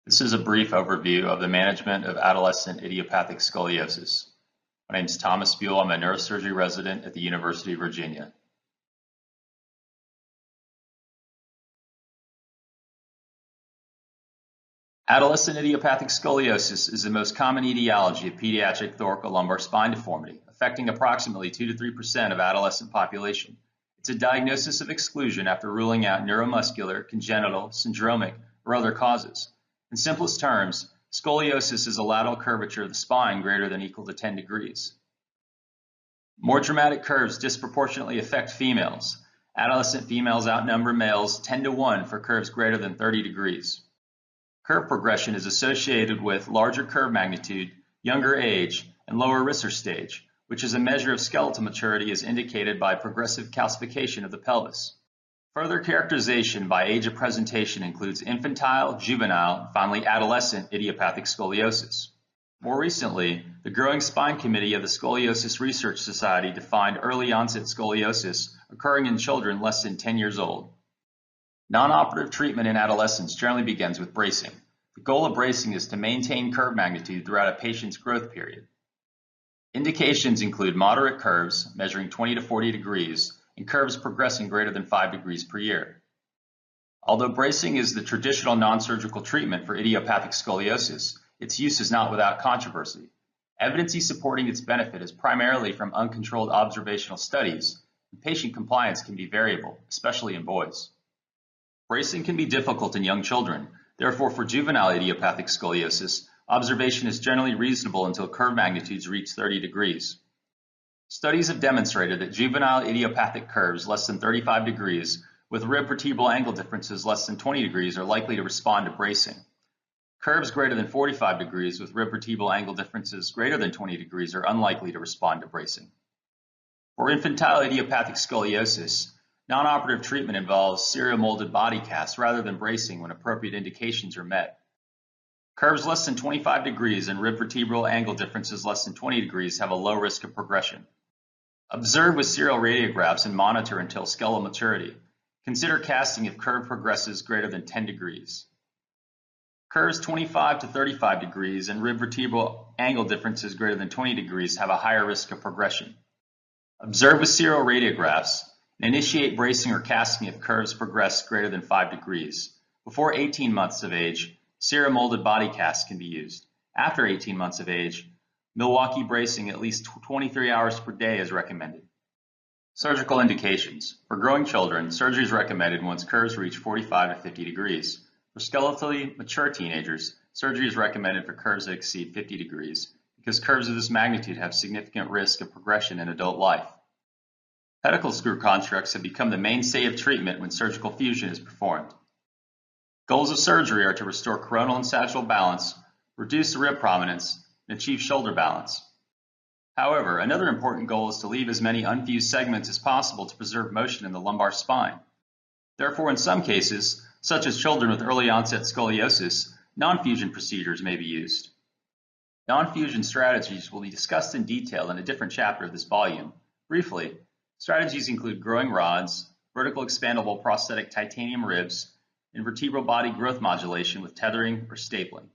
This is a brief overview of the management of adolescent idiopathic scoliosis. My name is Thomas Buell. I'm a neurosurgery resident at the University of Virginia. Adolescent idiopathic scoliosis is the most common etiology of pediatric thoracolumbar spine deformity, affecting approximately 2 to 3% of adolescent population. It's a diagnosis of exclusion after ruling out neuromuscular, congenital, syndromic, or other causes. In simplest terms, scoliosis is a lateral curvature of the spine greater than or equal to 10 degrees. More dramatic curves disproportionately affect females. Adolescent females outnumber males 10 to 1 for curves greater than 30 degrees. Curve progression is associated with larger curve magnitude, younger age, and lower Risser stage, which is a measure of skeletal maturity as indicated by progressive calcification of the pelvis. Further characterization by age of presentation includes infantile, juvenile, and finally adolescent idiopathic scoliosis. More recently, the Growing Spine Committee of the Scoliosis Research Society defined early onset scoliosis occurring in children less than 10 years old. Non-operative treatment in adolescence generally begins with bracing. The goal of bracing is to maintain curve magnitude throughout a patient's growth period. Indications include moderate curves measuring 20 to 40 degrees and curves progressing greater than 5 degrees per year. Although bracing is the traditional non-surgical treatment for idiopathic scoliosis, its use is not without controversy. Evidence supporting its benefit is primarily from uncontrolled observational studies, and patient compliance can be variable, especially in boys. Bracing can be difficult in young children. Therefore, for juvenile idiopathic scoliosis, observation is generally reasonable until curve magnitudes reach 30 degrees. Studies have demonstrated that juvenile idiopathic curves less than 35 degrees with rib vertebral angle differences less than 20 degrees are likely to respond to bracing. Curves greater than 45 degrees with rib vertebral angle differences greater than 20 degrees are unlikely to respond to bracing. For infantile idiopathic scoliosis, non-operative treatment involves serial molded body casts rather than bracing when appropriate indications are met. Curves less than 25 degrees and rib vertebral angle differences less than 20 degrees have a low risk of progression. Observe with serial radiographs and monitor until skeletal maturity. Consider casting if curve progresses greater than 10 degrees. Curves 25 to 35 degrees and rib vertebral angle differences greater than 20 degrees have a higher risk of progression. Observe with serial radiographs and initiate bracing or casting if curves progress greater than 5 degrees. Before 18 months of age, serial molded body casts can be used. After 18 months of age, Milwaukee bracing at least 23 hours per day is recommended. Surgical indications. For growing children, surgery is recommended once curves reach 45 to 50 degrees. For skeletally mature teenagers, surgery is recommended for curves that exceed 50 degrees because curves of this magnitude have significant risk of progression in adult life. Pedicle screw constructs have become the mainstay of treatment when surgical fusion is performed. Goals of surgery are to restore coronal and sagittal balance, reduce the rib prominence, and achieve shoulder balance. However, another important goal is to leave as many unfused segments as possible to preserve motion in the lumbar spine. Therefore, in some cases, such as children with early onset scoliosis, non-fusion procedures may be used. Non-fusion strategies will be discussed in detail in a different chapter of this volume. Briefly, strategies include growing rods, vertical expandable prosthetic titanium ribs, and vertebral body growth modulation with tethering or stapling.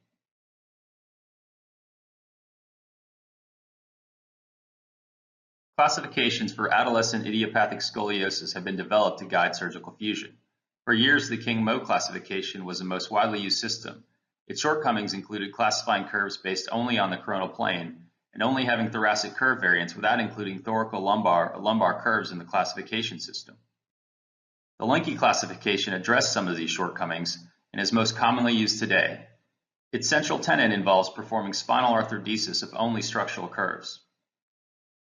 Classifications for adolescent idiopathic scoliosis have been developed to guide surgical fusion. For years, the King-Moe classification was the most widely used system. Its shortcomings included classifying curves based only on the coronal plane and only having thoracic curve variants without including thoracolumbar or lumbar curves in the classification system. The Linke classification addressed some of these shortcomings and is most commonly used today. Its central tenet involves performing spinal arthrodesis of only structural curves.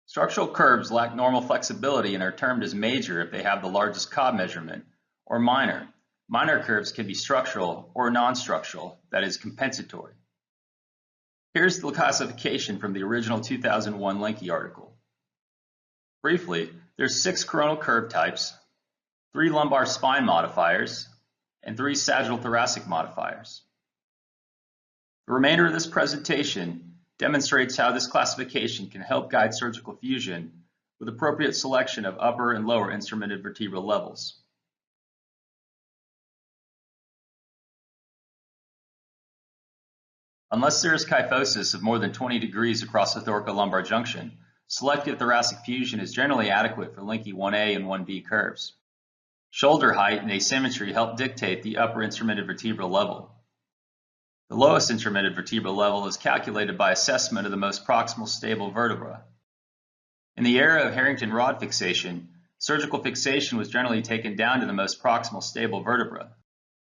Structural curves lack normal flexibility and are termed as major if they have the largest Cobb measurement, or minor. Minor curves can be structural or non-structural, that is, compensatory. Here's the classification from the original 2001 Linke article. Briefly, there's 6 coronal curve types, 3 lumbar spine modifiers, and 3 sagittal thoracic modifiers. The remainder of this presentation demonstrates how this classification can help guide surgical fusion with appropriate selection of upper and lower instrumented vertebral levels. Unless there is kyphosis of more than 20 degrees across the thoracolumbar junction, selective thoracic fusion is generally adequate for Linke 1A and 1B curves. Shoulder height and asymmetry help dictate the upper instrumented vertebral level. The lowest instrumented vertebral level is calculated by assessment of the most proximal stable vertebra. In the era of Harrington rod fixation, surgical fixation was generally taken down to the most proximal stable vertebra,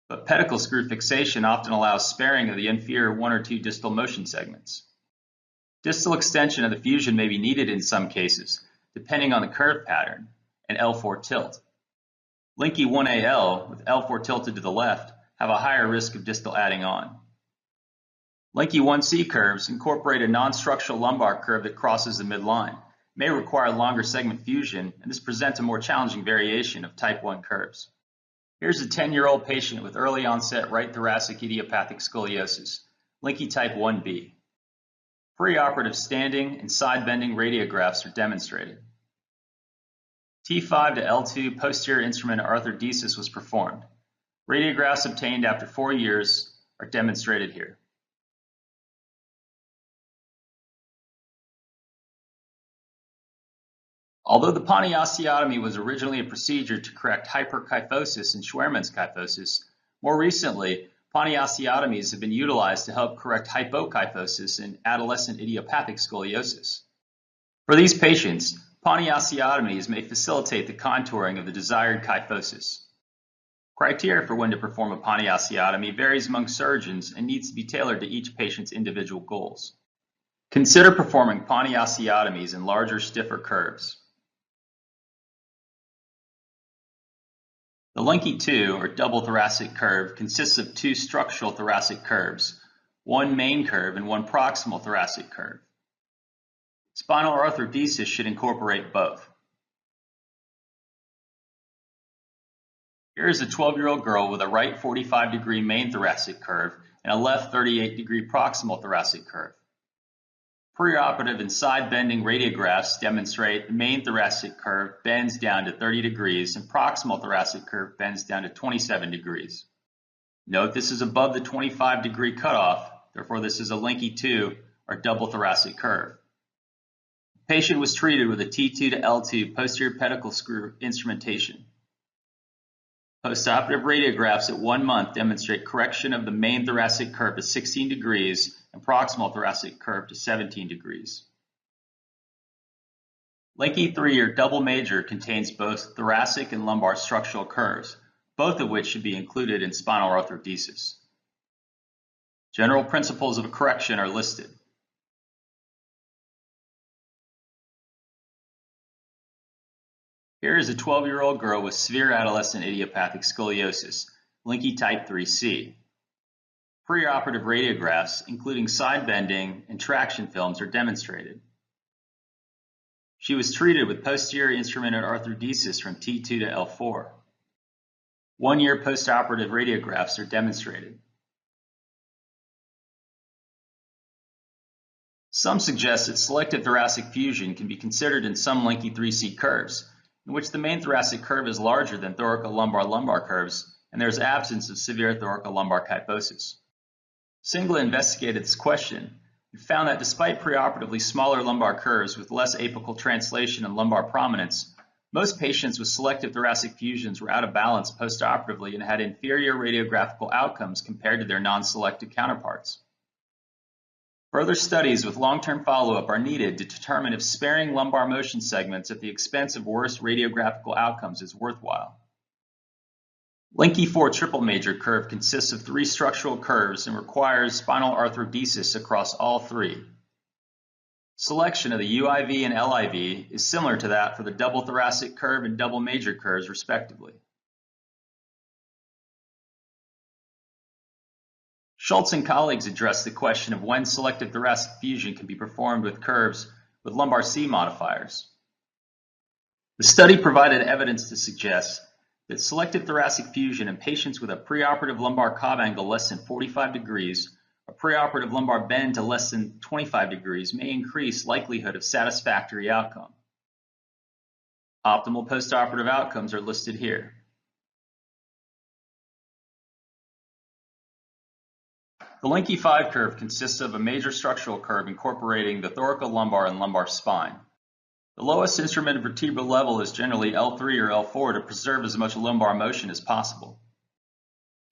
but pedicle screw fixation often allows sparing of the inferior 1 or 2 distal motion segments. Distal extension of the fusion may be needed in some cases, depending on the curve pattern and L4 tilt. Linke 1AL, with L4 tilted to the left, have a higher risk of distal adding on. Linke 1C curves incorporate a non-structural lumbar curve that crosses the midline, may require longer segment fusion, and this presents a more challenging variation of type 1 curves. Here's a 10-year-old patient with early onset right thoracic idiopathic scoliosis, Linke type 1B. Preoperative standing and side bending radiographs are demonstrated. T5 to L2 posterior instrument arthrodesis was performed. Radiographs obtained after 4 years are demonstrated here. Although the ponyosteotomy was originally a procedure to correct hyperkyphosis and Schwerman's kyphosis, more recently, ponyosteotomies have been utilized to help correct hypokyphosis and adolescent idiopathic scoliosis. For these patients, ponyosteotomies may facilitate the contouring of the desired kyphosis. Criteria for when to perform a ponyosteotomy varies among surgeons and needs to be tailored to each patient's individual goals. Consider performing ponyosteotomies in larger, stiffer curves. The Linke 2, or double thoracic curve, consists of 2 structural thoracic curves, 1 main curve and 1 proximal thoracic curve. Spinal arthrodesis should incorporate both. Here is a 12-year-old girl with a right 45-degree main thoracic curve and a left 38-degree proximal thoracic curve. Preoperative and side bending radiographs demonstrate the main thoracic curve bends down to 30 degrees and proximal thoracic curve bends down to 27 degrees. Note this is above the 25-degree cutoff, therefore this is a Linke 2 or double thoracic curve. The patient was treated with a T2 to L2 posterior pedicle screw instrumentation. Postoperative radiographs at 1 month demonstrate correction of the main thoracic curve to 16 degrees and proximal thoracic curve to 17 degrees. Linke 3 or double major contains both thoracic and lumbar structural curves, both of which should be included in spinal arthrodesis. General principles of correction are listed. Here is a 12-year-old girl with severe adolescent idiopathic scoliosis, Linke type 3C. Preoperative radiographs, including side bending and traction films, are demonstrated. She was treated with posterior instrumented arthrodesis from T2 to L4. 1-year postoperative radiographs are demonstrated. Some suggest that selective thoracic fusion can be considered in some Linke 3C curves, in which the main thoracic curve is larger than thoracolumbar curves, and there is absence of severe thoracolumbar kyphosis. Singla investigated this question and found that despite preoperatively smaller lumbar curves with less apical translation and lumbar prominence, most patients with selective thoracic fusions were out of balance postoperatively and had inferior radiographical outcomes compared to their non-selective counterparts. Further studies with long-term follow-up are needed to determine if sparing lumbar motion segments at the expense of worse radiographical outcomes is worthwhile. Linke 4 triple major curve consists of 3 structural curves and requires spinal arthrodesis across all 3. Selection of the UIV and LIV is similar to that for the double thoracic curve and double major curves respectively. Schultz and colleagues addressed the question of when selective thoracic fusion can be performed with curves with lumbar C modifiers. The study provided evidence to suggest that selective thoracic fusion in patients with a preoperative lumbar Cobb angle less than 45 degrees or preoperative lumbar bend to less than 25 degrees may increase likelihood of satisfactory outcome. Optimal postoperative outcomes are listed here. The Linke 5 curve consists of a major structural curve incorporating the thoracolumbar and lumbar spine. The lowest instrumented vertebral level is generally L3 or L4 to preserve as much lumbar motion as possible.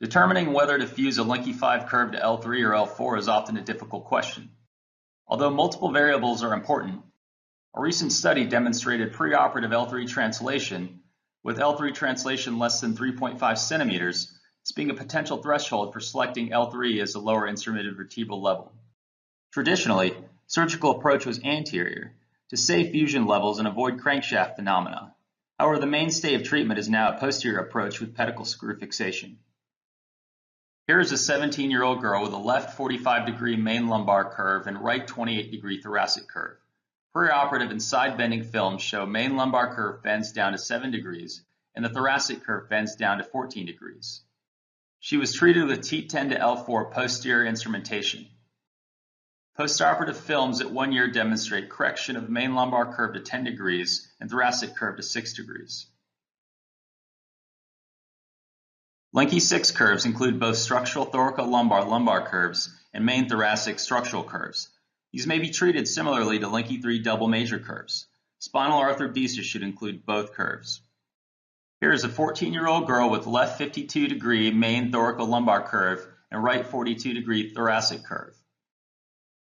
Determining whether to fuse a Linke 5 curve to L3 or L4 is often a difficult question. Although multiple variables are important, a recent study demonstrated preoperative L3 translation, with L3 translation less than 3.5 centimeters, as being a potential threshold for selecting L3 as the lower instrumented vertebral level. Traditionally, surgical approach was anterior to save fusion levels and avoid crankshaft phenomena. However, the mainstay of treatment is now a posterior approach with pedicle screw fixation. Here is a 17-year-old girl with a left 45-degree main lumbar curve and right 28-degree thoracic curve. Preoperative and side bending films show main lumbar curve bends down to 7 degrees and the thoracic curve bends down to 14 degrees. She was treated with T10 to L4 posterior instrumentation. Postoperative films at 1 year demonstrate correction of main lumbar curve to 10 degrees and thoracic curve to 6 degrees. Linke 6 curves include both structural thoracolumbar lumbar curves and main thoracic structural curves. These may be treated similarly to Linke 3 double major curves. Spinal arthrodesis should include both curves. Here is a 14-year-old girl with left 52-degree main thoracolumbar curve and right 42-degree thoracic curve.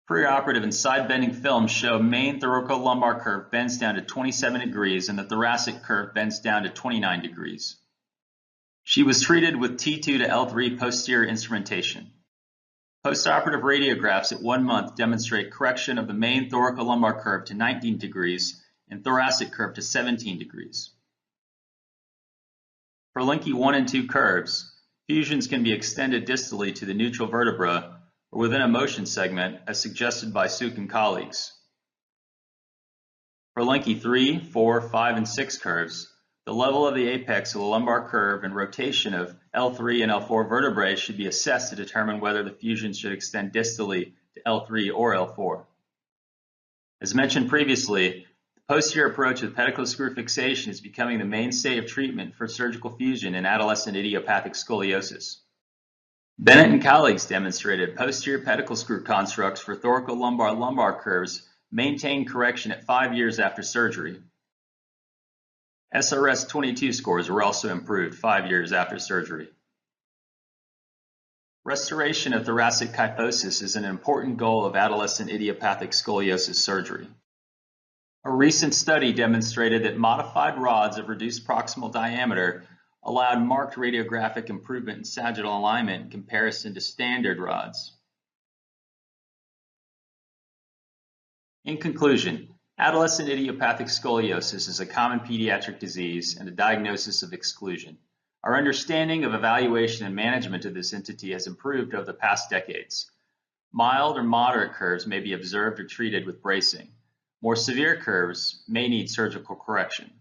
Preoperative and side bending films show main thoracolumbar curve bends down to 27 degrees and the thoracic curve bends down to 29 degrees. She was treated with T2 to L3 posterior instrumentation. Postoperative radiographs at 1 month demonstrate correction of the main thoracolumbar curve to 19 degrees and thoracic curve to 17 degrees. For Linke 1 and 2 curves, fusions can be extended distally to the neutral vertebra or within a motion segment as suggested by Suk and colleagues. For Linke 3, 4, 5, and 6 curves, the level of the apex of the lumbar curve and rotation of L3 and L4 vertebrae should be assessed to determine whether the fusion should extend distally to L3 or L4. As mentioned previously, the posterior approach with pedicle screw fixation is becoming the mainstay of treatment for surgical fusion in adolescent idiopathic scoliosis. Bennett and colleagues demonstrated posterior pedicle screw constructs for thoracolumbar lumbar curves maintain correction at 5 years after surgery. SRS 22 scores were also improved 5 years after surgery. Restoration of thoracic kyphosis is an important goal of adolescent idiopathic scoliosis surgery. A recent study demonstrated that modified rods of reduced proximal diameter allowed marked radiographic improvement in sagittal alignment in comparison to standard rods. In conclusion, adolescent idiopathic scoliosis is a common pediatric disease and a diagnosis of exclusion. Our understanding of evaluation and management of this entity has improved over the past decades. Mild or moderate curves may be observed or treated with bracing. More severe curves may need surgical correction.